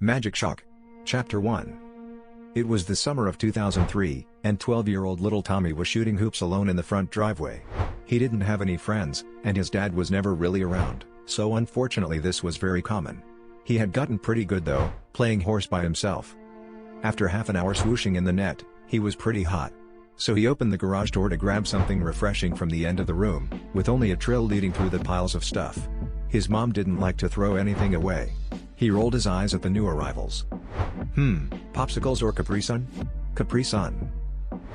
Magic Shock. Chapter 1. It was the summer of 2003, and 12-year-old little Tommy was shooting hoops alone in the front driveway. He didn't have any friends, and his dad was never really around, so unfortunately this was very common. He had gotten pretty good though, playing horse by himself. After half an hour swooshing in the net, he was pretty hot. So he opened the garage door to grab something refreshing from the end of the room, with only a trail leading through the piles of stuff. His mom didn't like to throw anything away. He rolled his eyes at the new arrivals. Popsicles or Capri Sun? Capri Sun.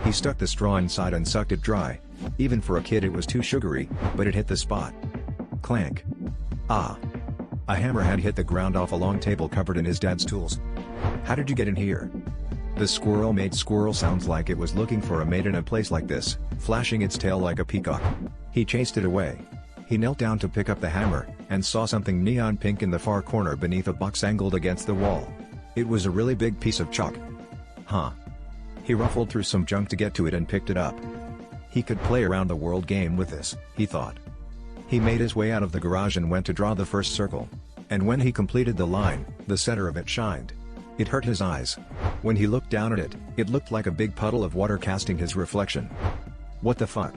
He stuck the straw inside and sucked it dry. Even for a kid it was too sugary, but it hit the spot. Clank. Ah. A hammer had hit the ground off a long table covered in his dad's tools. How did you get in here? The squirrel made squirrel sounds like it was looking for a mate in a place like this, flashing its tail like a peacock. He chased it away. He knelt down to pick up the hammer, and saw something neon pink in the far corner beneath a box angled against the wall. It was a really big piece of chalk. Huh. He ruffled through some junk to get to it and picked it up. He could play around the world game with this, he thought. He made his way out of the garage and went to draw the first circle. And when he completed the line, the center of it shined. It hurt his eyes. When he looked down at it, it looked like a big puddle of water casting his reflection. What the fuck?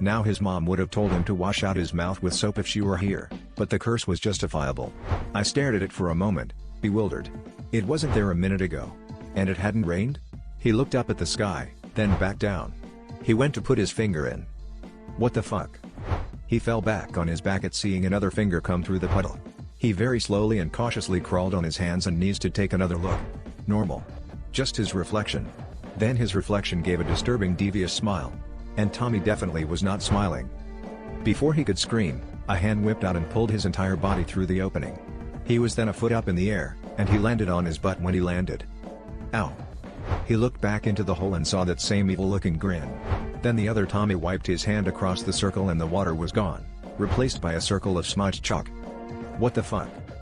Now his mom would have told him to wash out his mouth with soap if she were here, but the curse was justifiable. I stared at it for a moment, bewildered. It wasn't there a minute ago. And it hadn't rained? He looked up at the sky, then back down. He went to put his finger in. What the fuck? He fell back on his back at seeing another finger come through the puddle. He very slowly and cautiously crawled on his hands and knees to take another look. Normal. Just his reflection. Then his reflection gave a disturbing devious smile. And Tommy definitely was not smiling. Before he could scream, a hand whipped out and pulled his entire body through the opening. He was then a foot up in the air, and he landed on his butt when he landed. Ow. He looked back into the hole and saw that same evil-looking grin. Then the other Tommy wiped his hand across the circle and the water was gone, replaced by a circle of smudged chalk. What the fuck?